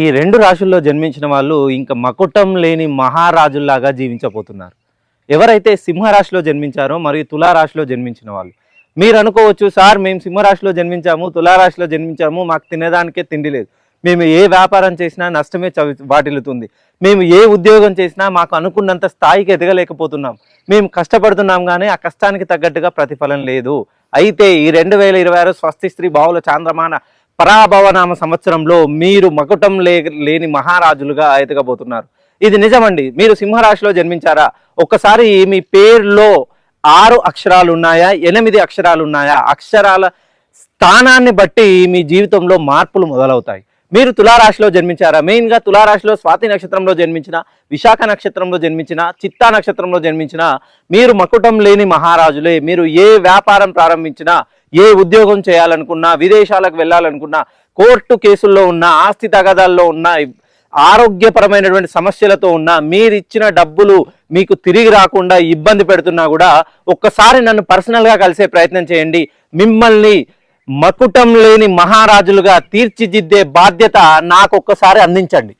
ఈ 2 రాశుల్లో జన్మించిన వాళ్ళు ఇంకా మకుటం లేని మహారాజుల్లాగా జీవించబోతున్నారు. ఎవరైతే సింహరాశిలో జన్మించారో మరియు తులారాశిలో జన్మించిన వాళ్ళు. మీరు అనుకోవచ్చు, సార్ మేము సింహరాశిలో జన్మించాము, తులారాశిలో జన్మించాము, మాకు తినేదానికే తిండి లేదు, మేము ఏ వ్యాపారం చేసినా నష్టమే వాటిల్లుతుంది, మేము ఏ ఉద్యోగం చేసినా మాకు అనుకున్నంత స్థాయికి ఎదగలేకపోతున్నాం, మేము కష్టపడుతున్నాం కానీ ఆ కష్టానికి తగ్గట్టుగా ప్రతిఫలం లేదు. అయితే ఈ 2026 స్వస్తి శ్రీ బావుల చాంద్రమాన పరాభవనామ సంవత్సరంలో మీరు మకుటం లేని మహారాజులుగా ఎదగబోతున్నారు. ఇది నిజమండి. మీరు సింహరాశిలో జన్మించారా? ఒక్కసారి మీ పేరులో 6 అక్షరాలు ఉన్నాయా, 8 అక్షరాలు ఉన్నాయా? అక్షరాల స్థానాన్ని బట్టి మీ జీవితంలో మార్పులు మొదలవుతాయి. మీరు తులారాశిలో జన్మించారా? మెయిన్గా తులారాశిలో స్వాతి నక్షత్రంలో జన్మించిన, విశాఖ నక్షత్రంలో జన్మించిన, చిత్తా నక్షత్రంలో జన్మించిన మీరు మకుటం లేని మహారాజులే. మీరు ఏ వ్యాపారం ప్రారంభించినా, ఏ ఉద్యోగం చేయాలనుకున్నా, విదేశాలకు వెళ్ళాలనుకున్నా, కోర్టు కేసుల్లో ఉన్న, ఆస్తి తగాదాల్లో ఉన్న, ఆరోగ్యపరమైనటువంటి సమస్యలతో ఉన్న, మీరిచ్చిన డబ్బులు మీకు తిరిగి రాకుండా ఇబ్బంది పెడుతున్నా కూడా ఒక్కసారి నన్ను పర్సనల్గా కలిసే ప్రయత్నం చేయండి. మిమ్మల్ని మకుటం లేని మహారాజులుగా తీర్చిదిద్దే బాధ్యత నాకొక్కసారి అందించండి.